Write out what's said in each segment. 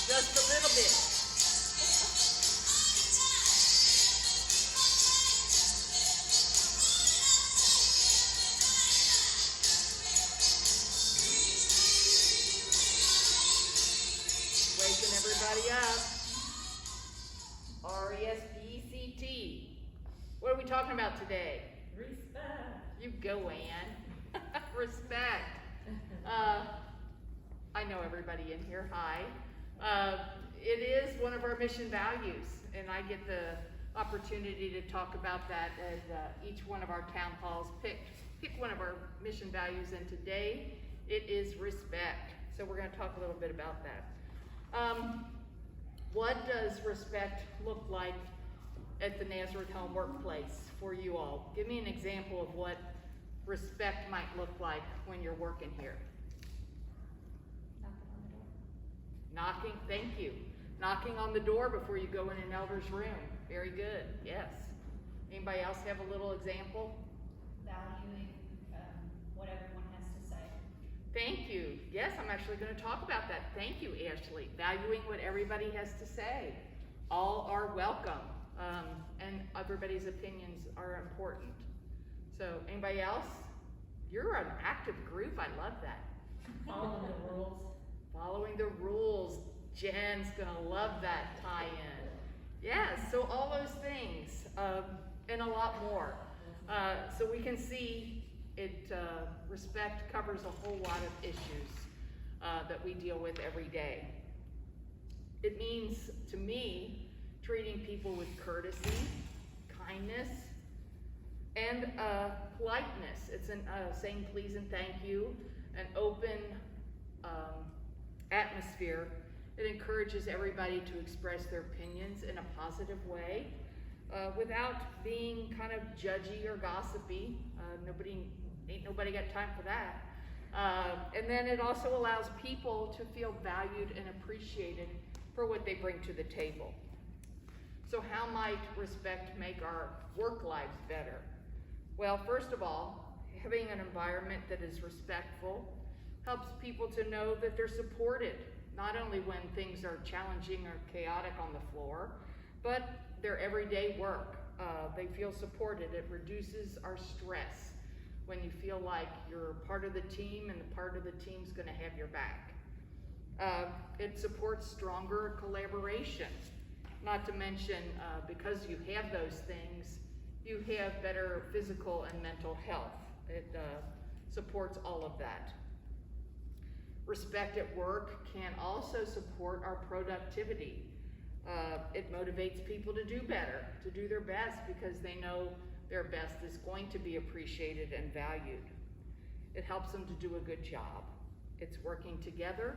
Just a little bit. Waking everybody up. R-E-S-P-E-C-T. What are we talking about today? Respect. You go, Ann. Respect. I know everybody in here. Hi. It is one of our mission values, and I get the opportunity to talk about that as each one of our town halls pick one of our mission values, and today it is respect. So we're going to talk a little bit about that. What does respect look like at the Nazareth Home workplace for you all? Give me an example of what respect might look like when you're working here. Knocking on the door. Knocking, thank you. Knocking on the door before you go in an elder's room. Very good, yes. Anybody else have a little example? Valuing what everyone has to say. Thank you. Yes, I'm actually going to talk about that. Thank you, Ashley. Valuing what everybody has to say. All are welcome, and everybody's opinions are important. So, anybody else? You're an active group. I love that. Following the rules. Following the rules. Jen's gonna love that tie-in. Yes, so all those things, and a lot more. So we can see it, respect covers a whole lot of issues that we deal with every day. It means, to me, treating people with courtesy, kindness, and politeness. It's saying please and thank you, an open atmosphere. It encourages everybody to express their opinions in a positive way without being kind of judgy or gossipy. Ain't nobody got time for that. And then it also allows people to feel valued and appreciated for what they bring to the table. So how might respect make our work lives better? Well, first of all, having an environment that is respectful helps people to know that they're supported, not only when things are challenging or chaotic on the floor, but their everyday work. They feel supported. It reduces our stress when you feel like you're part of the team and the part of the team's going to have your back. It supports stronger collaboration. Not to mention, because you have those things, you have better physical and mental health. It supports all of that. Respect at work can also support our productivity. It motivates people to do better, to do their best, because they know their best is going to be appreciated and valued. It helps them to do a good job. It's working together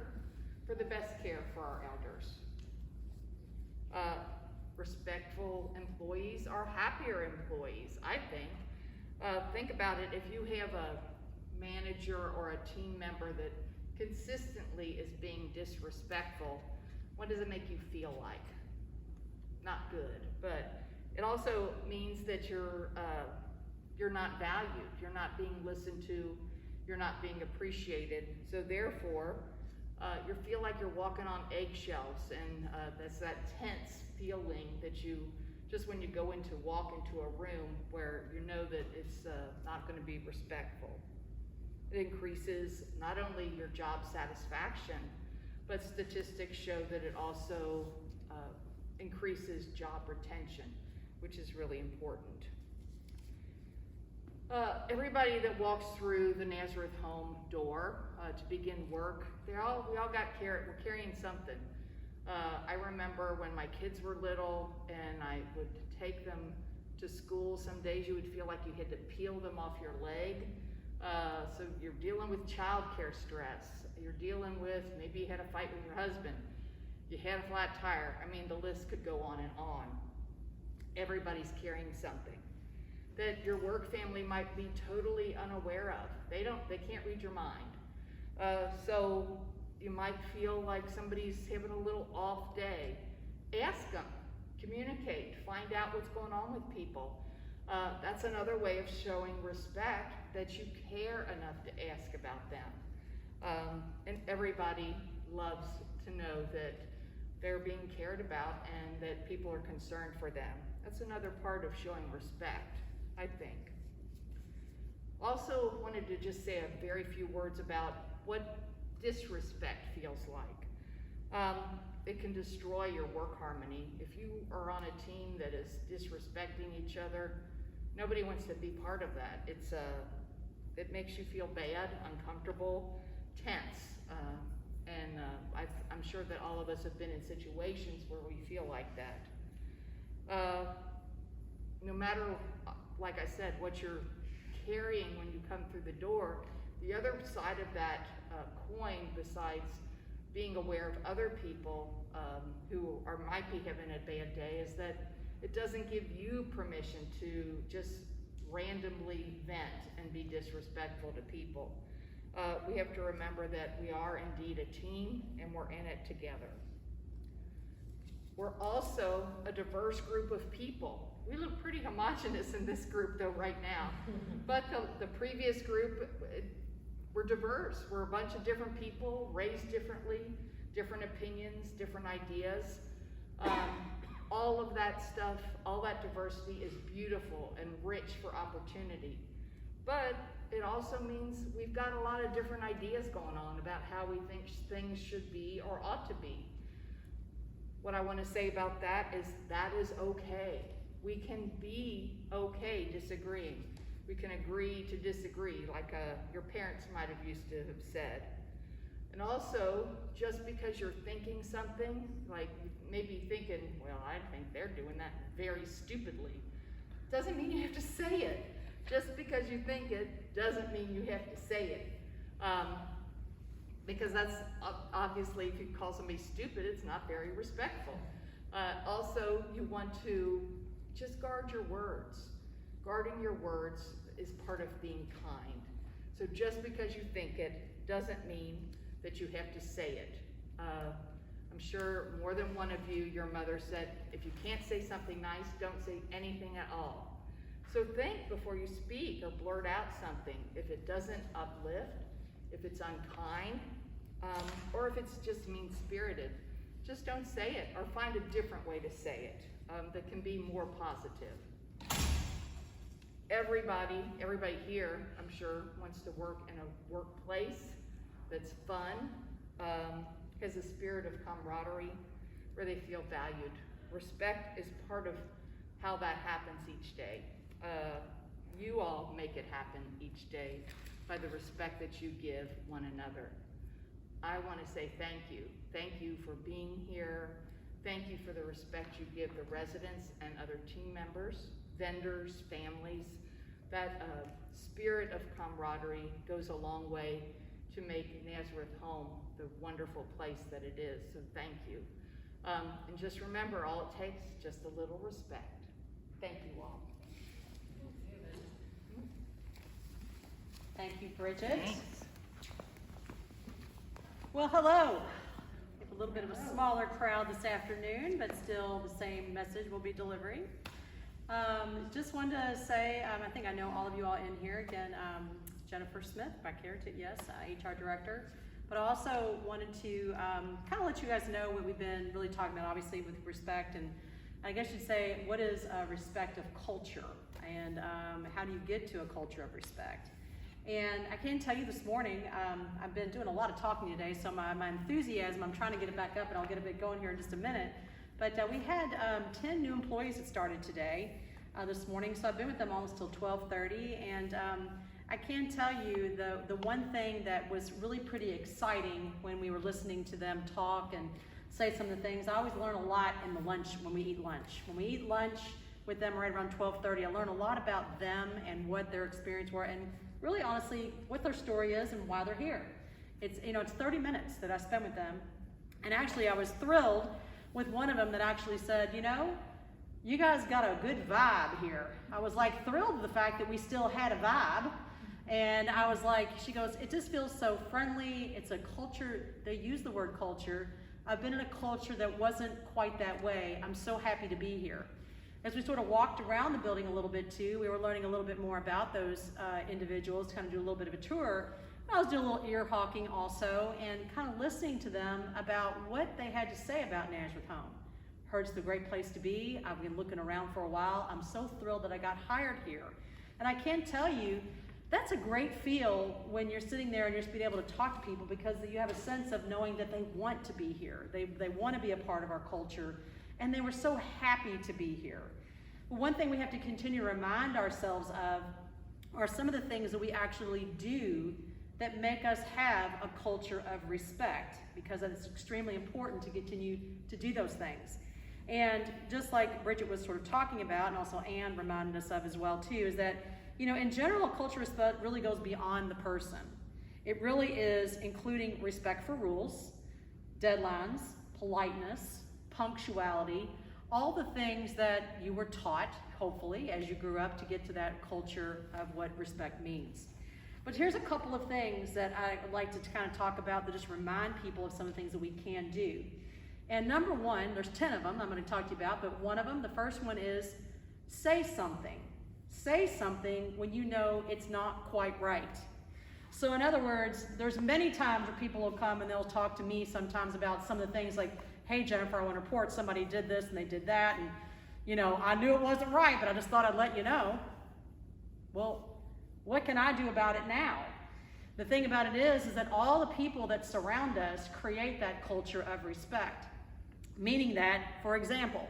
for the best care for our elders. Respectful employees are happier employees, I think. Think about it, if you have a manager or a team member that consistently is being disrespectful, what does it make you feel like? Not good, but it also means that you're not valued, you're not being listened to, you're not being appreciated. So therefore, you feel like you're walking on eggshells, and that's that tense feeling that you, just when you go into walk into a room where you know that it's not going to be respectful. It increases not only your job satisfaction, but statistics show that it also increases job retention, which is really important. Everybody that walks through the Nazareth home door to begin work, we all we're carrying something. I remember when my kids were little and I would take them to school, some days you would feel like you had to peel them off your leg. So you're dealing with childcare stress. You're dealing with, maybe you had a fight with your husband. You had a flat tire. I mean, the list could go on and on. Everybody's carrying something that your work family might be totally unaware of. They can't read your mind. So you might feel like somebody's having a little off day. Ask them, communicate, find out what's going on with people. That's another way of showing respect, that you care enough to ask about them. And everybody loves to know that they're being cared about and that people are concerned for them. That's another part of showing respect, I think. Also wanted to just say a very few words about what disrespect feels like. It can destroy your work harmony. If you are on a team that is disrespecting each other, nobody wants to be part of that. It makes you feel bad, uncomfortable, tense. I'm sure that all of us have been in situations where we feel like that. No matter, like I said, what you're carrying when you come through the door, the other side of that coin, besides being aware of other people who might be having a bad day, is that it doesn't give you permission to just randomly vent and be disrespectful to people. We have to remember that we are indeed a team and we're in it together. We're also a diverse group of people. We look pretty homogenous in this group though right now, but the previous group, we're diverse. We're a bunch of different people, raised differently, different opinions, different ideas. All of that stuff, all that diversity is beautiful and rich for opportunity. But it also means we've got a lot of different ideas going on about how we think things should be or ought to be. What I want to say about that is okay. We can be okay disagreeing. We can agree to disagree, like your parents might have used to have said. And also, just because you're thinking something, like maybe thinking, well, I think they're doing that very stupidly, doesn't mean you have to say it. Just because you think it doesn't mean you have to say it. Because that's obviously, if you call somebody stupid, it's not very respectful. Also, you want to just guard your words. Guarding your words is part of being kind. So just because you think it doesn't mean that you have to say it. I'm sure more than one of you, your mother said, if you can't say something nice, don't say anything at all. So think before you speak or blurt out something. If it doesn't uplift, if it's unkind, or if it's just mean-spirited, just don't say it, or find a different way to say it that can be more positive. Everybody here, I'm sure, wants to work in a workplace that's fun, has a spirit of camaraderie, where they feel valued. Respect is part of how that happens each day. You all make it happen each day by the respect that you give one another. I want to say thank you. Thank you for being here. Thank you for the respect you give the residents and other team members, vendors, families. That spirit of camaraderie goes a long way to make Nazareth home the wonderful place that it is. So thank you. And just remember, all it takes is just a little respect. Thank you all. Thank you, Bridget. Thanks. Well, hello. We have a little bit of a smaller crowd this afternoon, but still the same message we'll be delivering. Just wanted to say, I think I know all of you all in here. Again, Jennifer Smith, back here, yes, HR Director. But I also wanted to kind of let you guys know what we've been really talking about, obviously, with respect. And I guess you'd say, what is a respect of culture? And how do you get to a culture of respect? And I can tell you this morning, I've been doing a lot of talking today, so my enthusiasm, I'm trying to get it back up, and I'll get a bit going here in just a minute. But we had 10 new employees that started today, this morning, so I've been with them almost till 12:30, and I can tell you the one thing that was really pretty exciting when we were listening to them talk and say some of the things, I always learn a lot in the lunch, when we eat lunch. When we eat lunch with them right around 12:30, I learn a lot about them and what their experience were, and really honestly, what their story is and why they're here. It's 30 minutes that I spent with them, and actually I was thrilled with one of them that actually said, you guys got a good vibe here. I was like thrilled with the fact that we still had a vibe. And I was like, she goes, it just feels so friendly. It's a culture, they use the word culture. I've been in a culture that wasn't quite that way. I'm so happy to be here. As we sort of walked around the building a little bit too, we were learning a little bit more about those individuals, kind of do a little bit of a tour. I was doing a little ear hawking also and kind of listening to them about what they had to say about Nazareth Home. Heard it's a great place to be. I've been looking around for a while. I'm so thrilled that I got hired here. And I can tell you, that's a great feel when you're sitting there and you're just being able to talk to people, because you have a sense of knowing that they want to be here. They want to be a part of our culture, and they were so happy to be here. One thing we have to continue to remind ourselves of are some of the things that we actually do that make us have a culture of respect, because it's extremely important to continue to do those things. And just like Bridget was sort of talking about, and also Anne reminded us of as well too, is that, you know, in general, culture respect really goes beyond the person. It really is including respect for rules, deadlines, politeness, punctuality, all the things that you were taught, hopefully, as you grew up to get to that culture of what respect means. But here's a couple of things that I would like to kind of talk about that just remind people of some of the things that we can do. And number one, there's 10 of them I'm going to talk to you about, but one of them, the first one is say something. Say something when you know it's not quite right. So in other words, there's many times where people will come and they'll talk to me sometimes about some of the things like, hey Jennifer, I want to report somebody did this and they did that, and you know, I knew it wasn't right, but I just thought I'd let you know. Well, what can I do about it now? The thing about it is that all the people that surround us create that culture of respect. Meaning that, for example,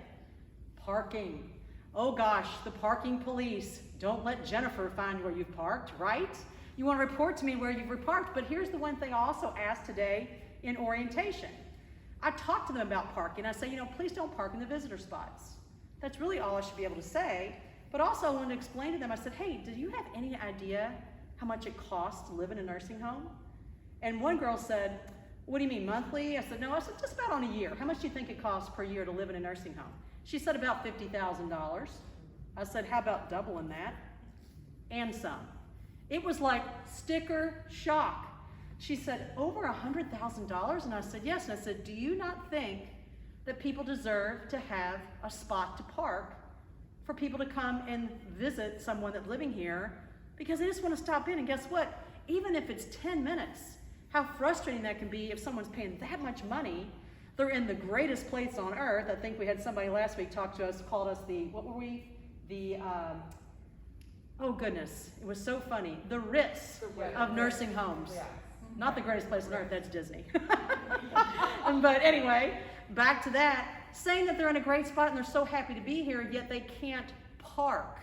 parking. Oh gosh, the parking police. Don't let Jennifer find where you've parked, right? You want to report to me where you've parked, but here's the one thing I also asked today in orientation. I talked to them about parking. I say, you know, please don't park in the visitor spots. That's really all I should be able to say. But also I wanted to explain to them, I said, hey, do you have any idea how much it costs to live in a nursing home? And one girl said, what do you mean, monthly? I said, no, I said, just about on a year. How much do you think it costs per year to live in a nursing home? She said about $50,000. I said, how about doubling that? And some. It was like sticker shock. She said, over $100,000? And I said, yes. And I said, do you not think that people deserve to have a spot to park for people to come and visit someone that's living here, because they just want to stop in? And guess what? Even if it's 10 minutes, how frustrating that can be if someone's paying that much money. They're in the greatest place on earth. I think we had somebody last week talk to us, called us the, what were we? Oh goodness, it was so funny. The Ritz of nursing homes. Yeah. Not the greatest place on earth, that's Disney. But anyway, back to that, saying that they're in a great spot and they're so happy to be here, yet they can't park.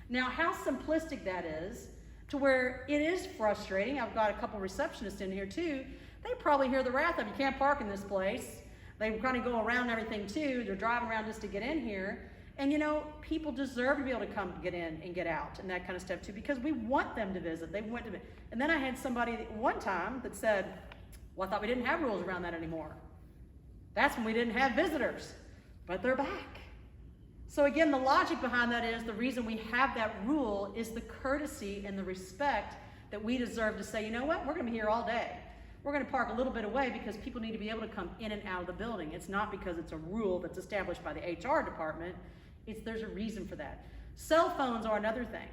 Now, how simplistic that is, to where it is frustrating. I've got a couple receptionists in here too. They probably hear the wrath of, you can't park in this place. They kind of go around everything too. They're driving around just to get in here. And you know, people deserve to be able to come get in and get out and that kind of stuff too, because we want them to visit. They want to. And then I had somebody one time that said, well, I thought we didn't have rules around that anymore. That's when we didn't have visitors, but they're back. So again, the logic behind that is the reason we have that rule is the courtesy and the respect that we deserve to say, you know what, we're going to be here all day. We're going to park a little bit away because people need to be able to come in and out of the building. It's not because it's a rule that's established by the HR department. There's a reason for that. Cell phones are another thing.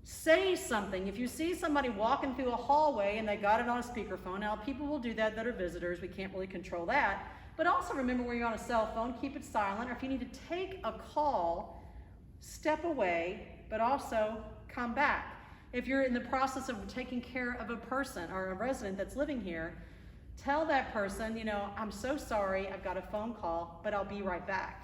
Say something. If you see somebody walking through a hallway and they got it on a speakerphone, now people will do that are visitors. We can't really control that. But also remember, when you're on a cell phone, keep it silent. Or if you need to take a call, step away, but also come back. If you're in the process of taking care of a person or a resident that's living here, tell that person, you know, I'm so sorry, I've got a phone call, but I'll be right back.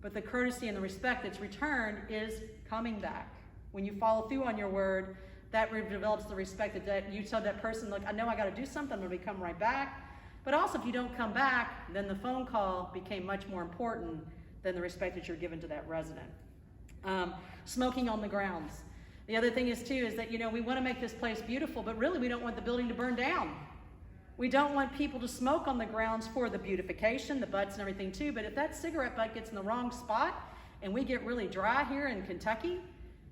But the courtesy and the respect that's returned is coming back. When you follow through on your word, that develops the respect that you tell that person, look, I know I got to do something, I'm going to come right back. But also, if you don't come back, then the phone call became much more important than the respect that you're given to that resident. Smoking on the grounds. The other thing is too, is that, you know, we want to make this place beautiful, but really we don't want the building to burn down. We don't want people to smoke on the grounds for the beautification, the butts and everything too, but if that cigarette butt gets in the wrong spot and we get really dry here in Kentucky,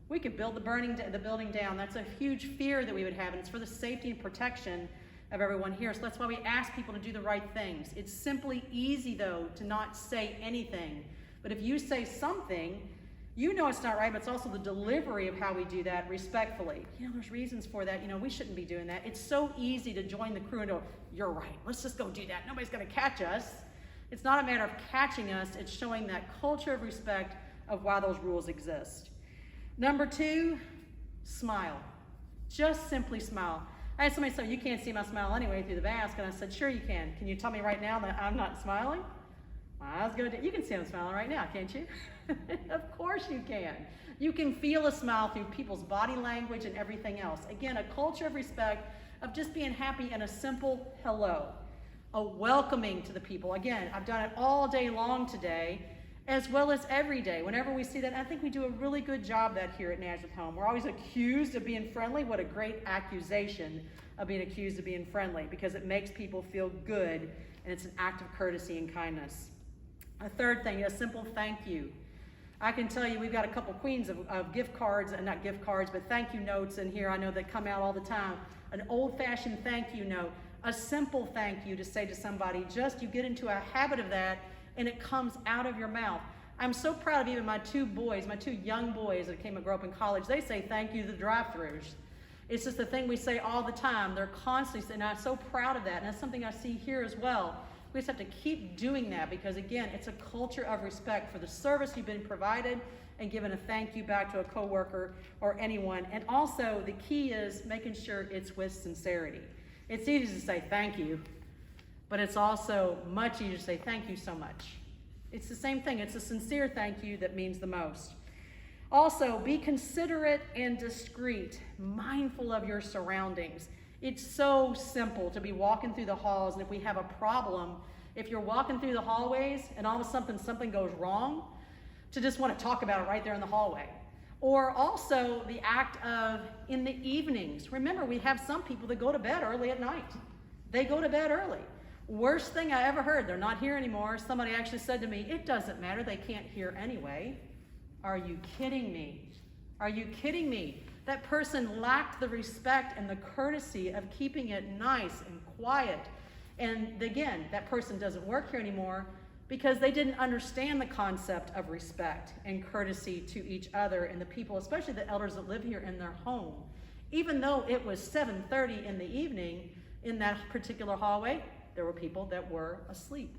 we could build the building down. That's a huge fear that we would have, and it's for the safety and protection of everyone here. So that's why we ask people to do the right things. It's simply easy though to not say anything. But if you say something, You know it's not right, but it's also the delivery of how we do that respectfully. You know, there's reasons for that. You know, we shouldn't be doing that. It's so easy to join the crew and go, you're right, let's just go do that. Nobody's gonna catch us. It's not a matter of catching us, it's showing that culture of respect of why those rules exist. Number 2, smile. Just simply smile. I had somebody say, you can't see my smile anyway through the mask, and I said, sure you can. Can you tell me right now that I'm not smiling? I was going to, you can see I'm smiling right now, can't you? Of course you can. You can feel a smile through people's body language and everything else. Again, a culture of respect, of just being happy and a simple hello, a welcoming to the people. Again, I've done it all day long today, as well as every day. Whenever we see that, I think we do a really good job of that here at Nazareth Home. We're always accused of being friendly. What a great accusation of being accused of being friendly, because it makes people feel good, and it's an act of courtesy and kindness. A third thing, a simple thank you. I can tell you we've got a couple queens of gift cards, and not gift cards, but thank you notes in here. I know they come out all the time. An old-fashioned thank you note, a simple thank you to say to somebody, just you get into a habit of that, and it comes out of your mouth. I'm so proud of even my two young boys that came and grew up in college. They say thank you to the drive-thrus. It's just a thing we say all the time. They're constantly saying, I'm so proud of that, and that's something I see here as well. We just have to keep doing that because, again, it's a culture of respect for the service you've been provided and giving a thank you back to a coworker or anyone. And also, the key is making sure it's with sincerity. It's easy to say thank you, but it's also much easier to say thank you so much. It's the same thing. It's a sincere thank you that means the most. Also, be considerate and discreet, mindful of your surroundings. It's so simple to be walking through the halls, and if we have a problem, if you're walking through the hallways and all of a sudden something goes wrong, to just want to talk about it right there in the hallway. Or also the act of in the evenings. Remember, we have some people that go to bed early at night. They go to bed early. Worst thing I ever heard, they're not here anymore. Somebody actually said to me, it doesn't matter, they can't hear anyway. Are you kidding me? Are you kidding me? That person lacked the respect and the courtesy of keeping it nice and quiet. And again, that person doesn't work here anymore because they didn't understand the concept of respect and courtesy to each other and the people, especially the elders that live here in their home. Even though it was 7:30 in the evening in that particular hallway, there were people that were asleep.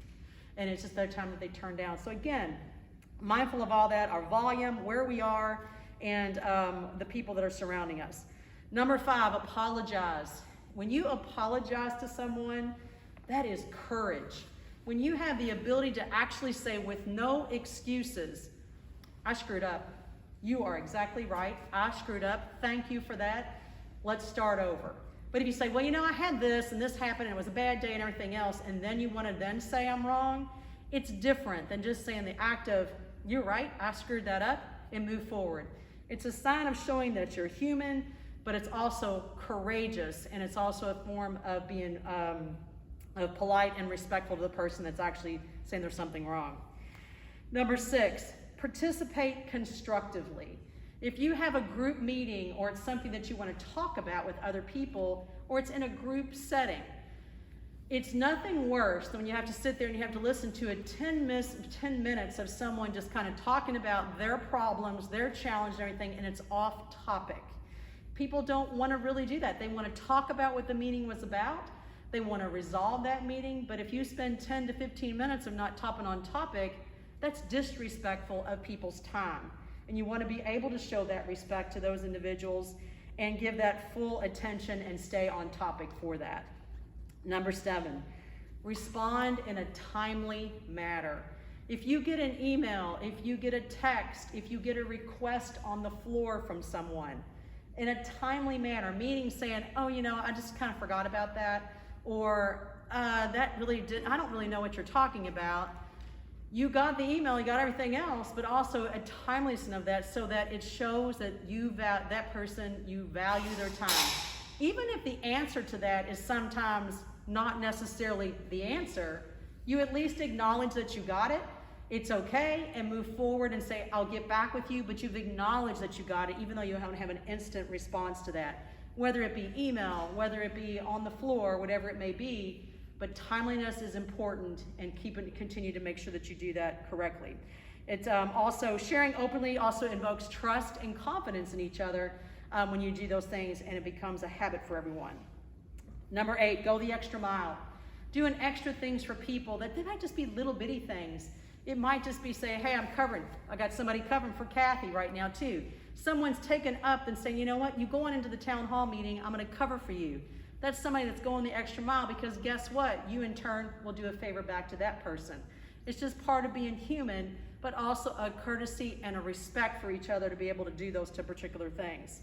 And it's just their time that they turned down. So again, mindful of all that, our volume, where we are, and the people that are surrounding us. Number 5, apologize. When you apologize to someone, that is courage. When you have the ability to actually say with no excuses, I screwed up. You are exactly right. I screwed up. Thank you for that. Let's start over. But if you say, well, you know, I had this and this happened and it was a bad day and everything else, and then you want to then say I'm wrong, it's different than just saying the act of, you're right, I screwed that up, and move forward. It's a sign of showing that you're human, but it's also courageous, and it's also a form of being polite and respectful to the person that's actually saying there's something wrong. Number 6, participate constructively. If you have a group meeting or it's something that you want to talk about with other people, or it's in a group setting, it's nothing worse than when you have to sit there and you have to listen to a 10 minutes of someone just kind of talking about their problems, their challenge and everything, and it's off topic. People don't want to really do that. They want to talk about what the meeting was about. They want to resolve that meeting, but if you spend 10 to 15 minutes of not topping on topic, that's disrespectful of people's time. And you want to be able to show that respect to those individuals and give that full attention and stay on topic for that. Number 7, respond in a timely manner. If you get an email, if you get a text, if you get a request on the floor from someone, in a timely manner, meaning saying, oh, you know, I just kind of forgot about that, or that really didn't, I don't really know what you're talking about. You got the email, you got everything else, but also a timeliness of that so that it shows that that person, you value their time. Even if the answer to that is sometimes not necessarily the answer, you at least acknowledge that you got it, it's okay, and move forward and say, I'll get back with you, but you've acknowledged that you got it, even though you don't have an instant response to that. Whether it be email, whether it be on the floor, whatever it may be, but timeliness is important, and continue to make sure that you do that correctly. It's also sharing openly also invokes trust and confidence in each other when you do those things, and it becomes a habit for everyone. Number 8, go the extra mile. Doing extra things for people that they might just be little bitty things. It might just be saying, hey, I'm covering. I got somebody covering for Kathy right now too. Someone's taken up and saying, you know what, you going into the town hall meeting, I'm gonna cover for you. That's somebody that's going the extra mile, because guess what? You in turn will do a favor back to that person. It's just part of being human, but also a courtesy and a respect for each other to be able to do those two particular things.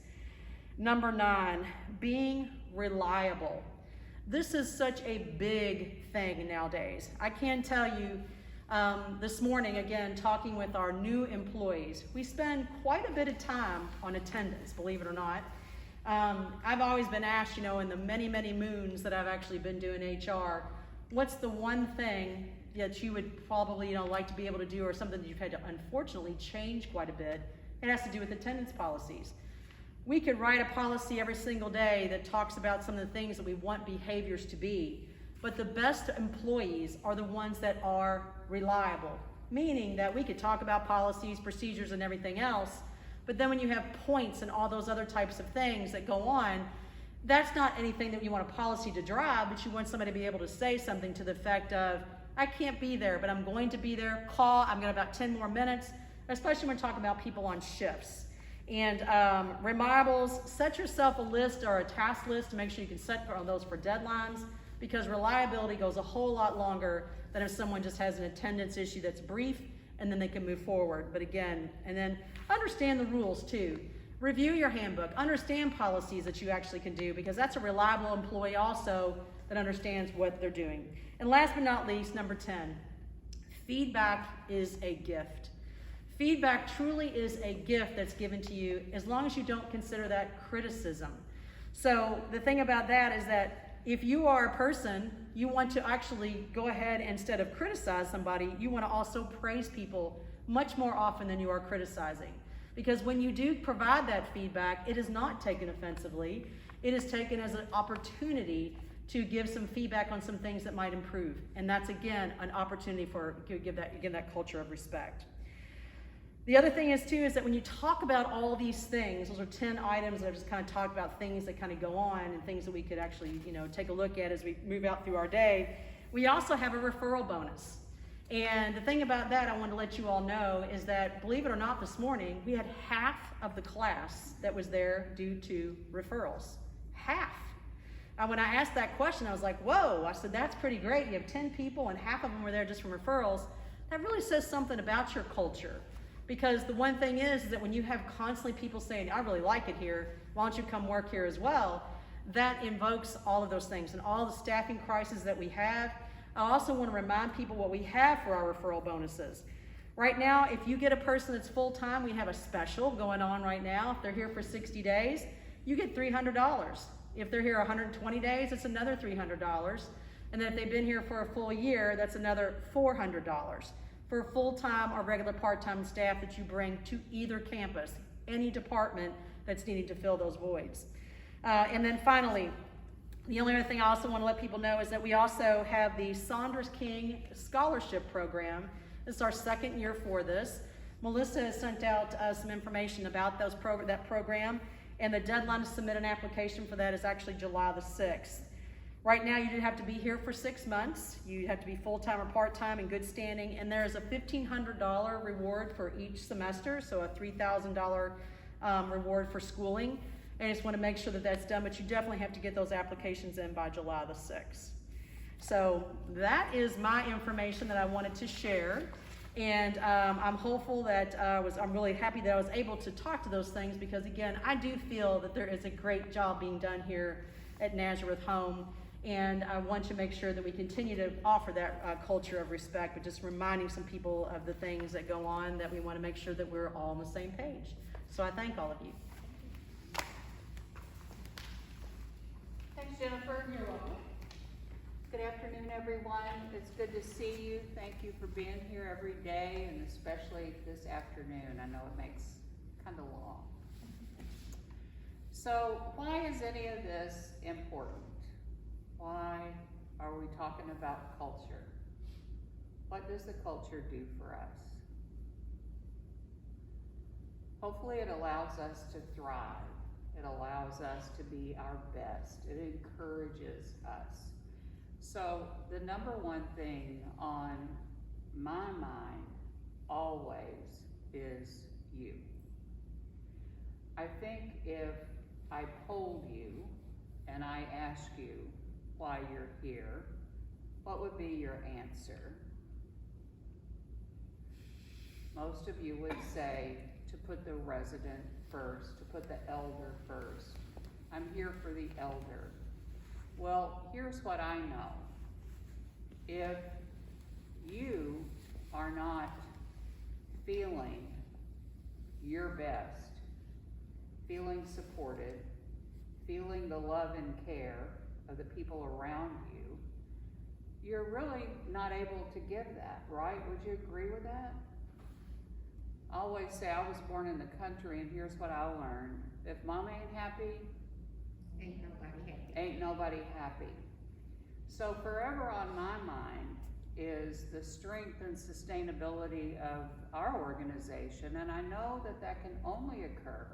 Number 9, being reliable. This is such a big thing nowadays. I can tell you, this morning, again, talking with our new employees, we spend quite a bit of time on attendance, believe it or not. I've always been asked, you know, in the many, many moons that I've actually been doing HR, what's the one thing that you would probably, you know, like to be able to do, or something that you've had to unfortunately change quite a bit? It has to do with attendance policies. We could write a policy every single day that talks about some of the things that we want behaviors to be, but the best employees are the ones that are reliable, meaning that we could talk about policies, procedures, and everything else, but then when you have points and all those other types of things that go on, that's not anything that you want a policy to drive, but you want somebody to be able to say something to the effect of, I can't be there, but I'm going to be there, call, I've got about 10 more minutes, especially when we're talking about people on shifts. And reliables, set yourself a list or a task list to make sure you can set those for deadlines, because reliability goes a whole lot longer than if someone just has an attendance issue that's brief and then they can move forward. But again, and then understand the rules too. Review your handbook, understand policies that you actually can do, because that's a reliable employee also that understands what they're doing. And last but not least, number 10, feedback is a gift. Feedback truly is a gift that's given to you, as long as you don't consider that criticism. So the thing about that is that if you are a person, you want to actually go ahead, instead of criticize somebody, you want to also praise people much more often than you are criticizing. Because when you do provide that feedback, it is not taken offensively. It is taken as an opportunity to give some feedback on some things that might improve. And that's, again, an opportunity for give that culture of respect. The other thing is, too, is that when you talk about all these things, those are 10 items that I've just kind of talked about, things that kind of go on and things that we could actually, you know, take a look at as we move out through our day. We also have a referral bonus. And the thing about that I want to let you all know is that, believe it or not, this morning, we had half of the class that was there due to referrals. Half. When I asked that question, I was like, whoa, I said, that's pretty great. You have 10 people and half of them were there just from referrals. That really says something about your culture. Because the one thing is that when you have constantly people saying, I really like it here, why don't you come work here as well? That invokes all of those things and all the staffing crises that we have. I also want to remind people what we have for our referral bonuses. Right now, if you get a person that's full-time, we have a special going on right now. If they're here for 60 days, you get $300. If they're here 120 days, it's another $300. And then if they've been here for a full year, that's another $400. For full-time or regular part-time staff that you bring to either campus, any department that's needing to fill those voids. And then finally, the only other thing I also want to let people know is that we also have the Saunders King Scholarship Program. This is our second year for this. Melissa has sent out some information about that program, and the deadline to submit an application for that is actually July the 6th. Right now, you do have to be here for 6 months. You have to be full-time or part-time in good standing, and there is a $1,500 reward for each semester, so a $3,000 reward for schooling. And I just want to make sure that that's done, but you definitely have to get those applications in by July the 6th. So that is my information that I wanted to share, and I'm hopeful that I'm really happy that I was able to talk to those things, because again, I do feel that there is a great job being done here at Nazareth Home. And I want to make sure that we continue to offer that culture of respect, but just reminding some people of the things that go on, that we want to make sure that we're all on the same page. So I thank all of you. Thanks, Jennifer. You're welcome. Good afternoon, everyone. It's good to see you. Thank you for being here every day, and especially this afternoon. I know it makes kind of long. So why is any of this important? Why are we talking about culture? What does the culture do for us? Hopefully it allows us to thrive. It allows us to be our best. It encourages us. So the number one thing on my mind always is you. I think if I polled you and I asked you why you're here, what would be your answer? Most of you would say to put the resident first, to put the elder first. I'm here for the elder. Well, here's what I know. If you are not feeling your best, feeling supported, feeling the love and care of the people around you, you're really not able to give that, right? Would you agree with that? I always say I was born in the country, and here's what I learned. If mom ain't happy, Ain't nobody happy. ain't nobody happy. So forever on my mind is the strength and sustainability of our organization, and I know that that can only occur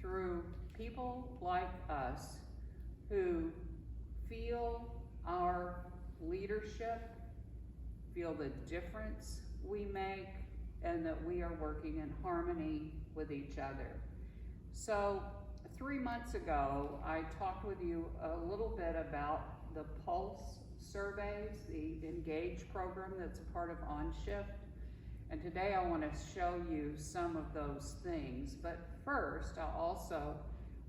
through people like us who feel our leadership, feel the difference we make, and that we are working in harmony with each other. So 3 months ago, I talked with you a little bit about the Pulse surveys, the Engage program that's a part of On Shift. And today I want to show you some of those things. But first, I also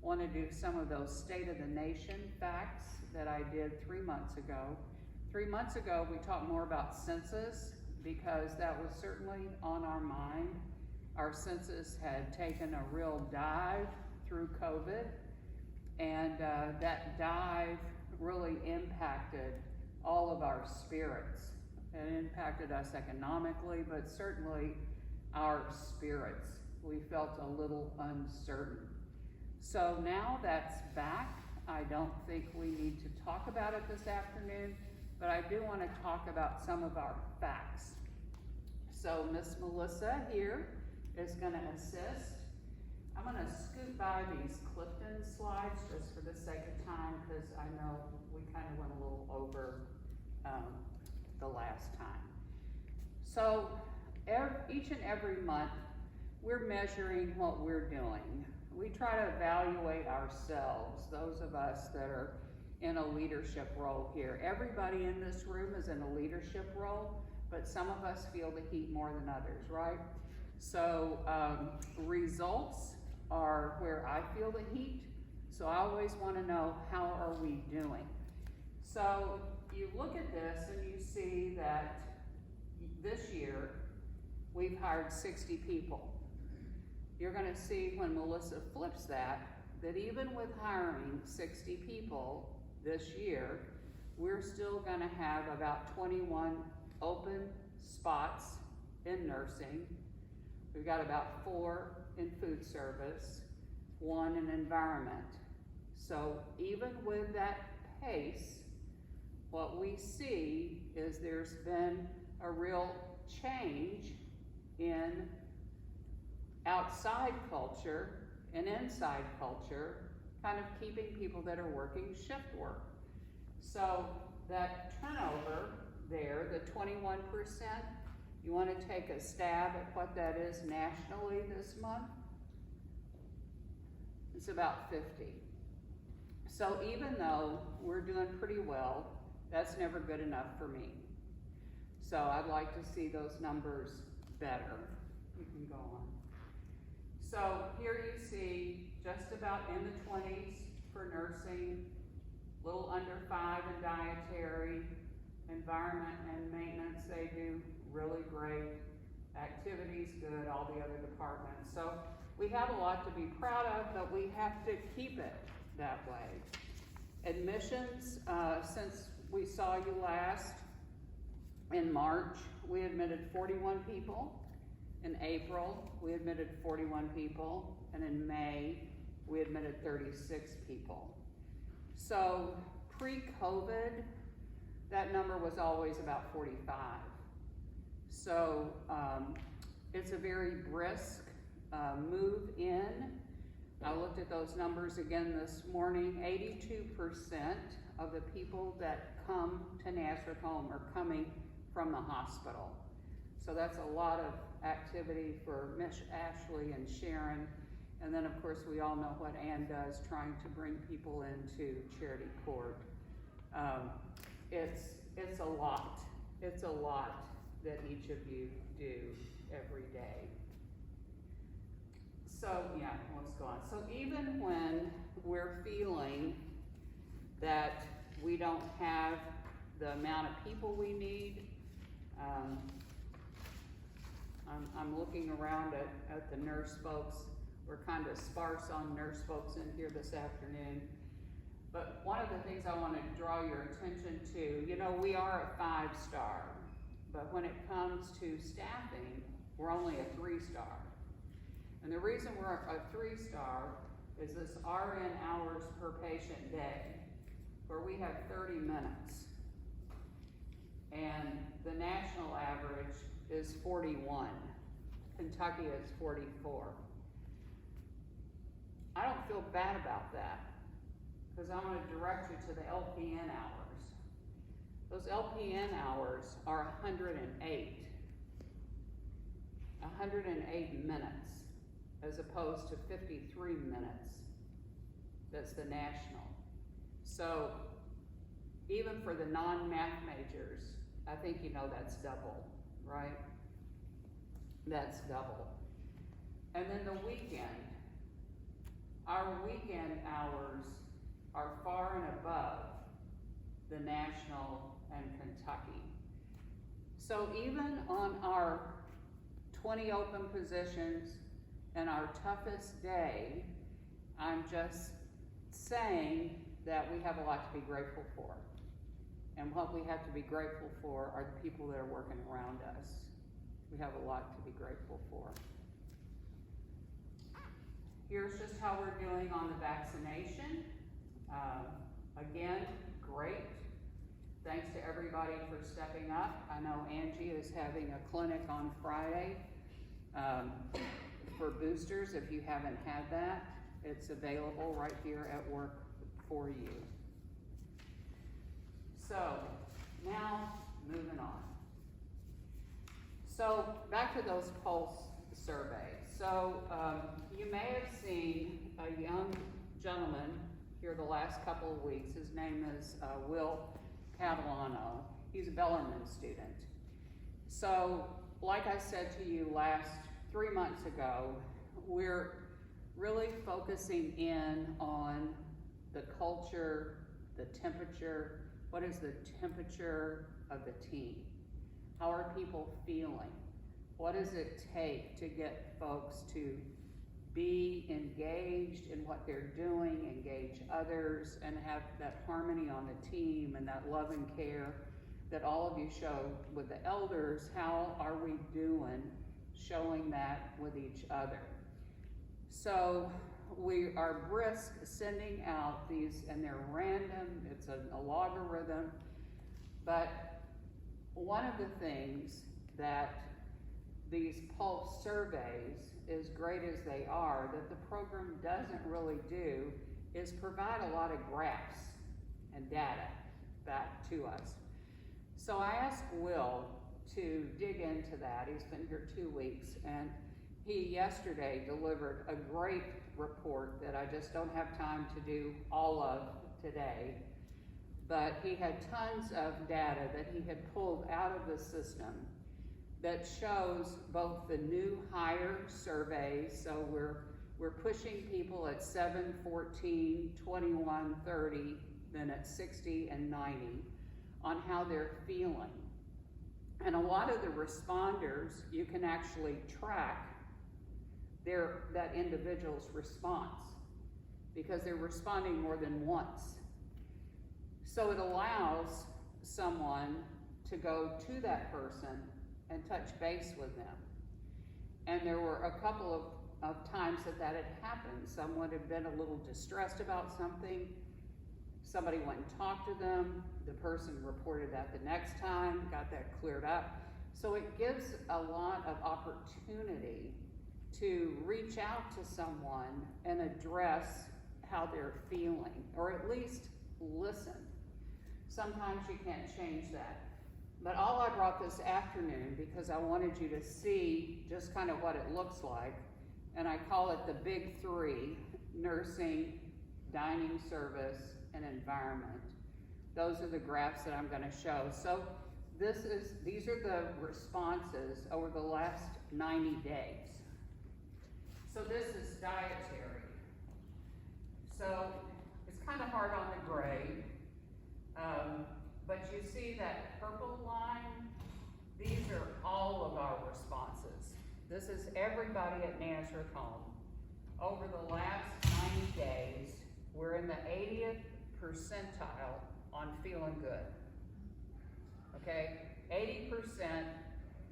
want to do some of those State of the Nation facts that I did 3 months ago. 3 months ago, we talked more about census because that was certainly on our mind. Our census had taken a real dive through COVID, and that dive really impacted all of our spirits. It impacted us economically, but certainly our spirits. We felt a little uncertain. So now that's back. I don't think we need to talk about it this afternoon, but I do want to talk about some of our facts. So Miss Melissa here is going to assist. I'm going to scoot by these Clifton slides just for the sake of time, because I know we kind of went a little over the last time. So each and every month, we're measuring what we're doing. We try to evaluate ourselves, those of us that are in a leadership role here. Everybody in this room is in a leadership role, but some of us feel the heat more than others, right? So results are where I feel the heat. So I always want to know, how are we doing? So you look at this and you see that this year we've hired 60 people. You're going to see when Melissa flips that even with hiring 60 people this year, we're still going to have about 21 open spots in nursing. We've got about 4 in food service, 1 in environment. So even with that pace, what we see is there's been a real change in outside culture and inside culture, kind of keeping people that are working shift work. So that turnover there, the 21%, you want to take a stab at what that is nationally this month? It's about 50. So even though we're doing pretty well, that's never good enough for me. So I'd like to see those numbers better. You can go on. So here you see just about in the 20s for nursing, a little under 5 in dietary, environment and maintenance, they do really great. Activities, good, all the other departments. So we have a lot to be proud of, but we have to keep it that way. Admissions, since we saw you last in March, we admitted 41 people. In April, we admitted 41 people, and in May, we admitted 36 people. So pre-COVID, that number was always about 45. So it's a very brisk move in. I looked at those numbers again this morning. 82% of the people that come to Nazareth Home are coming from the hospital. So that's a lot of activity for Miss Ashley and Sharon. And then of course we all know what Ann does, trying to bring people into Charity Court. It's a lot. It's a lot that each of you do every day. So yeah, let's go on. So even when we're feeling that we don't have the amount of people we need, I'm looking around at the nurse folks. We're kind of sparse on nurse folks in here this afternoon. But one of the things I want to draw your attention to, you know, we are a 5-star, but when it comes to staffing, we're only a 3-star. And the reason we're a 3-star is this RN hours per patient day, where we have 30 minutes. And the national average is 41. Kentucky is 44. I don't feel bad about that, because I'm going to direct you to the LPN hours. Those LPN hours are 108. 108 minutes, as opposed to 53 minutes. That's the national. So even for the non-math majors, I think you know that's double, right? That's double. And then the weekend. Our weekend hours are far and above the national and Kentucky. So even on our 20 open positions and our toughest day, I'm just saying that we have a lot to be grateful for. And what we have to be grateful for are the people that are working around us. We have a lot to be grateful for. Here's just how we're doing on the vaccination. Again, great. Thanks to everybody for stepping up. I know Angie is having a clinic on Friday for boosters. If you haven't had that, it's available right here at work for you. So now moving on. So back to those pulse surveys. So you may have seen a young gentleman here the last couple of weeks. His name is Will Catalano. He's a Bellarmine student. So like I said to you 3 months ago, we're really focusing in on the culture, the temperature. What is the temperature of the team? How are people feeling? What does it take to get folks to be engaged in what they're doing, engage others, and have that harmony on the team and that love and care that all of you show with the elders? How are we doing showing that with each other? So we are brisk sending out these, and they're random, it's a logarithm, but one of the things that these pulse surveys, as great as they are, that the program doesn't really do is provide a lot of graphs and data back to us. So I asked Will to dig into that. He's been here 2 weeks, and he yesterday delivered a great report that I just don't have time to do all of today. But he had tons of data that he had pulled out of the system that shows both the new hire surveys. So we're pushing people at 7, 14, 21, 30, then at 60 and 90 on how they're feeling. And a lot of the responders, you can actually track that individual's response because they're responding more than once. So it allows someone to go to that person and touch base with them. And there were a couple of times that had happened. Someone had been a little distressed about something. Somebody went and talked to them. The person reported that the next time, got that cleared up. So it gives a lot of opportunity to reach out to someone and address how they're feeling, or at least listen. Sometimes you can't change that. But all I brought this afternoon, because I wanted you to see just kind of what it looks like, and I call it the big three: nursing, dining service, and environment. Those are the graphs that I'm gonna show. So these are the responses over the last 90 days. So this is dietary. So it's kind of hard on the gray, but you see that purple line? These are all of our responses. This is everybody at Nazareth Home. Over the last 90 days, we're in the 80th percentile on feeling good. Okay, 80%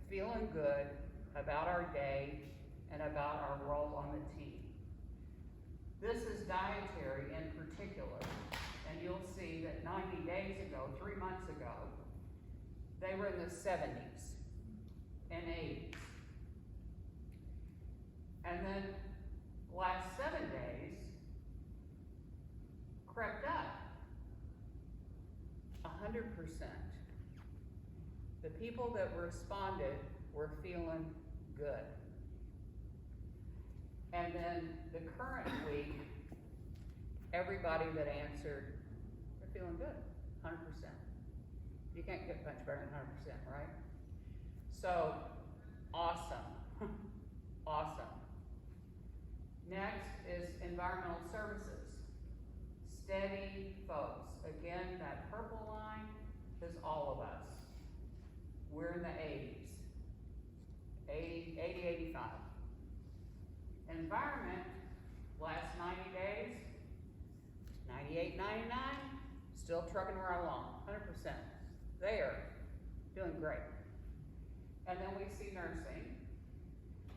feeling good about our day and about our role on the team. This is dietary in particular, and you'll see that 90 days ago, 3 months ago, they were in the 70s and 80s. And then last 7 days, crept up 100%. The people that responded were feeling good. And then the current week, everybody that answered, they're feeling good, 100%. You can't get much better than 100%, right? So, awesome, awesome. Next is environmental services. Steady folks. Again, that purple line is all of us. We're in the 80s, 80, 85. Environment, last 90 days, 98, 99, still trucking right along, 100%. There, doing great. And then we see nursing.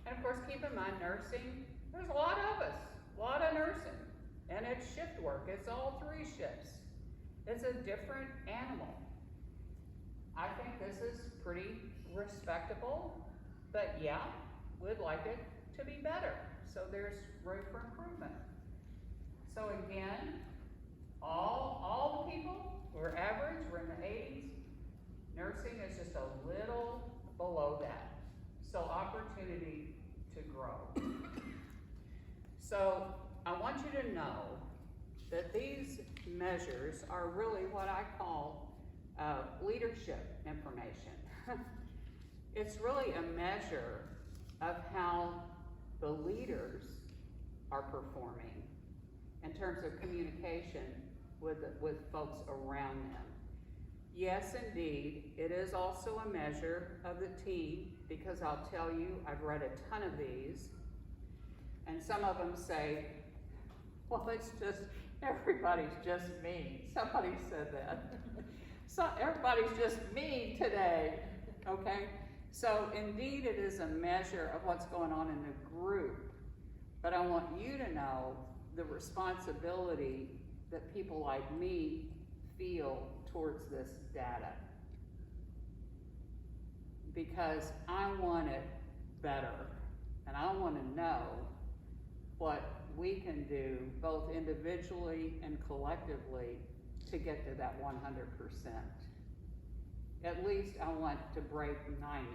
And of course, keep in mind, nursing, there's a lot of us, a lot of nursing. And it's shift work, it's all 3 shifts. It's a different animal. I think this is pretty respectable, but yeah, we'd like it to be better. So there's room for improvement. So again, all the people, we're average, we're in the 80s. Nursing is just a little below that. So opportunity to grow. So I want you to know that these measures are really what I call leadership information. It's really a measure of how the leaders are performing in terms of communication with folks around them. Yes, indeed, it is also a measure of the team, because I'll tell you, I've read a ton of these, and some of them say, well, it's just, everybody's just mean. Somebody said that. So everybody's just mean today, okay? So indeed it is a measure of what's going on in the group, but I want you to know the responsibility that people like me feel towards this data. Because I want it better, and I want to know what we can do both individually and collectively to get to that 100%. At least I want to break 90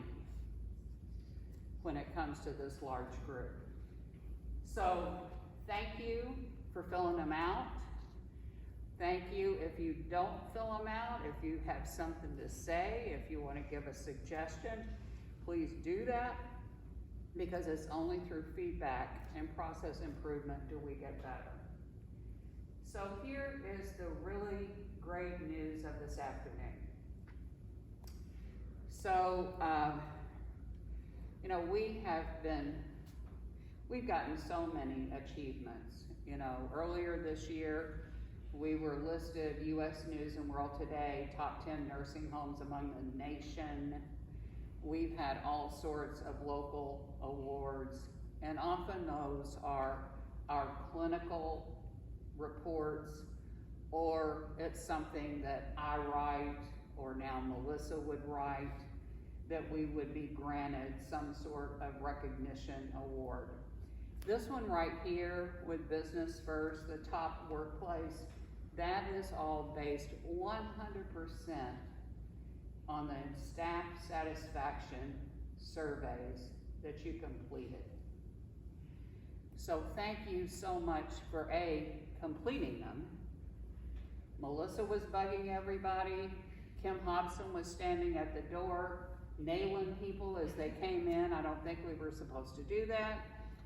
when it comes to this large group. So thank you for filling them out. Thank you if you don't fill them out, if you have something to say, if you want to give a suggestion, please do that, because it's only through feedback and process improvement do we get better. So here is the really great news of this afternoon. So, we've gotten so many achievements. You know, earlier this year, we were listed U.S. News and World Today, top 10 nursing homes among the nation. We've had all sorts of local awards, and often those are our clinical reports, or it's something that I write, or now Melissa would write, that we would be granted some sort of recognition award. This one right here with Business First, the top workplace, that is all based 100% on the staff satisfaction surveys that you completed. So thank you so much for completing them. Melissa was bugging everybody. Kim Hobson was standing at the door, nailing people as they came in. I don't think we were supposed to do that,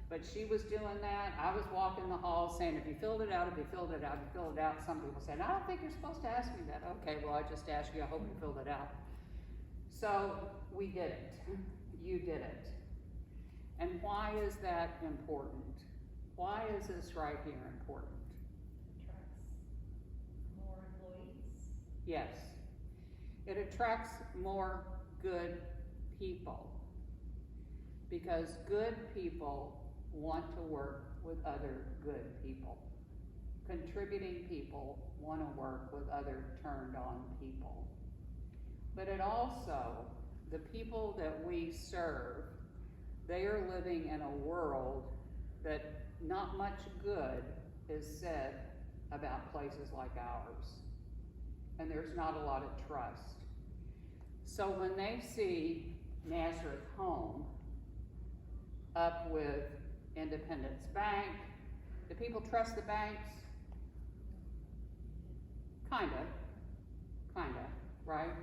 but she was doing that. I was walking the hall saying, if you filled it out, if you filled it out, if you filled it out. Some people said, I don't think you're supposed to ask me that. Okay, well, I just asked you, I hope you filled it out. So we did it. You did it. And why is that important? Why is this right here important? Attracts more employees. Yes. It attracts more good people, because good people want to work with other good people. Contributing people want to work with other turned on people. But it also, the people that we serve, they are living in a world that not much good is said about places like ours. And there's not a lot of trust. So when they see Nazareth Home up with Independence Bank, do people trust the banks? Kinda, right?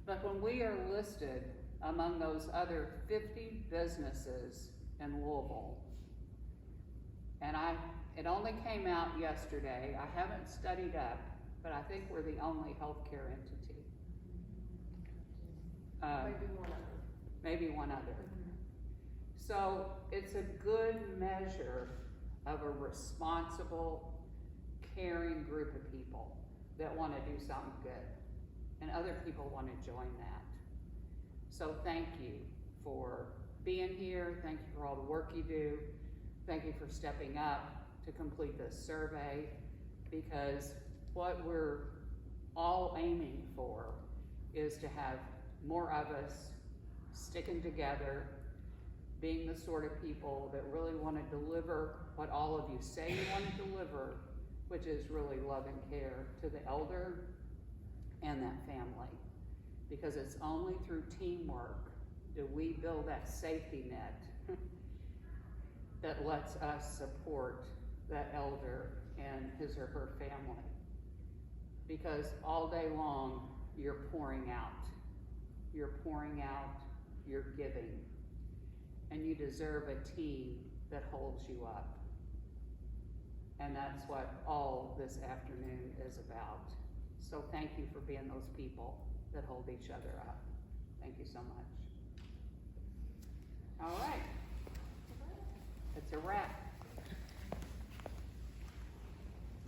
But when we are listed among those other 50 businesses in Louisville, and it only came out yesterday, I haven't studied up, but I think we're the only healthcare entity. Maybe one other. So it's a good measure of a responsible, caring group of people that want to do something good. And other people want to join that. So thank you for being here. Thank you for all the work you do. Thank you for stepping up to complete this survey, because what we're all aiming for is to have more of us sticking together, being the sort of people that really want to deliver what all of you say you want to deliver, which is really love and care to the elder and that family. Because it's only through teamwork do we build that safety net that lets us support that elder and his or her family. Because all day long, you're pouring out. You're pouring out, you're giving. And you deserve a team that holds you up. And that's what all this afternoon is about. So thank you for being those people that hold each other up. Thank you so much. All right. It's a wrap.